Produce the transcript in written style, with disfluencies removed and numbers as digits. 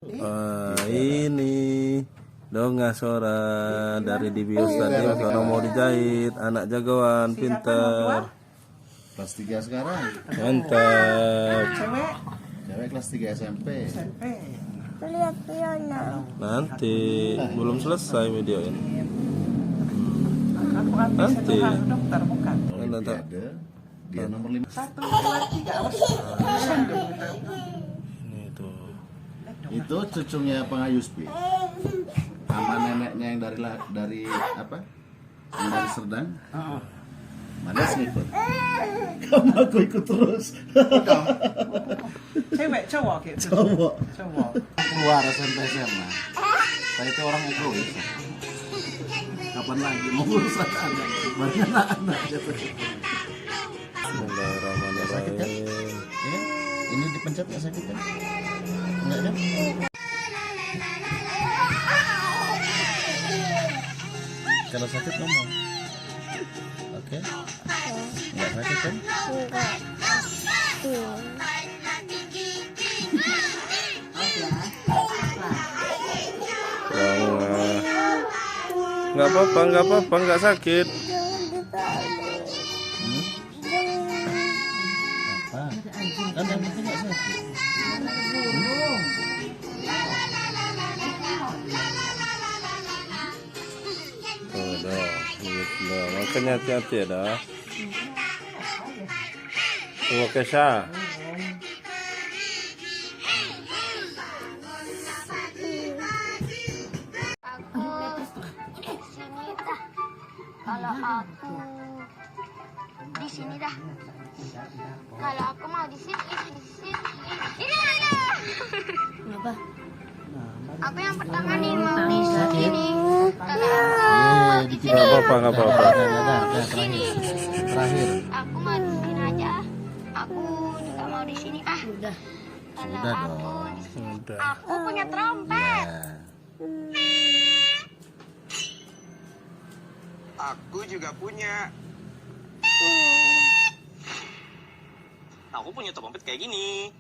Ini dongeng suara dari Dibi Ustadz kalau mau dijahit, anak jagoan, pinter. Kelas 3 sekarang. Mantap. Cewek kelas 3 SMP. Lihat Fiona. Nanti belum selesai video ini. Nanti. Nanti. Dokter bukan. Olimpiade. Dia nomor 5. 1, 2, 3. Ini tuh. Itu cucunya Pengayuspi. Sama neneknya yang dari apa? Yang dari Serdang. Mana ngikut? Kamu aku ikut terus. Cewek cowok gitu. Cowok. Keluar SMP SMA. Saya itu orang egois. Kapan lagi mau urus anak? Banyak anak gitu. Sakit kan? Bismillahirrahmanirrahim. Ya, ini dipencet nggak sakit kan? Enggak kan? Kalau sakit ngomong. Oke? Enggak sakit kan? Enggak. Nggak apa-apa, nggak sakit. Apa? Kan yang penting nggak sakit. Tuh, dah. Gitu. Makanya hati-hati ya, dah. Tunggu Kesha. Kalau aku di sini dah. Kalau aku mau di sini. Ini ada. Kenapa? Aku yang pertama nih mau di sini. Kalau aku di sini. Nggak apa-apa. Terakhir. Aku mau di sini aja. Aku juga mau di sini ah. Sudah Kalau aku dong. di sini. Udah. Aku punya trompet. Ya. Aku juga punya. Aku punya trompet kayak gini.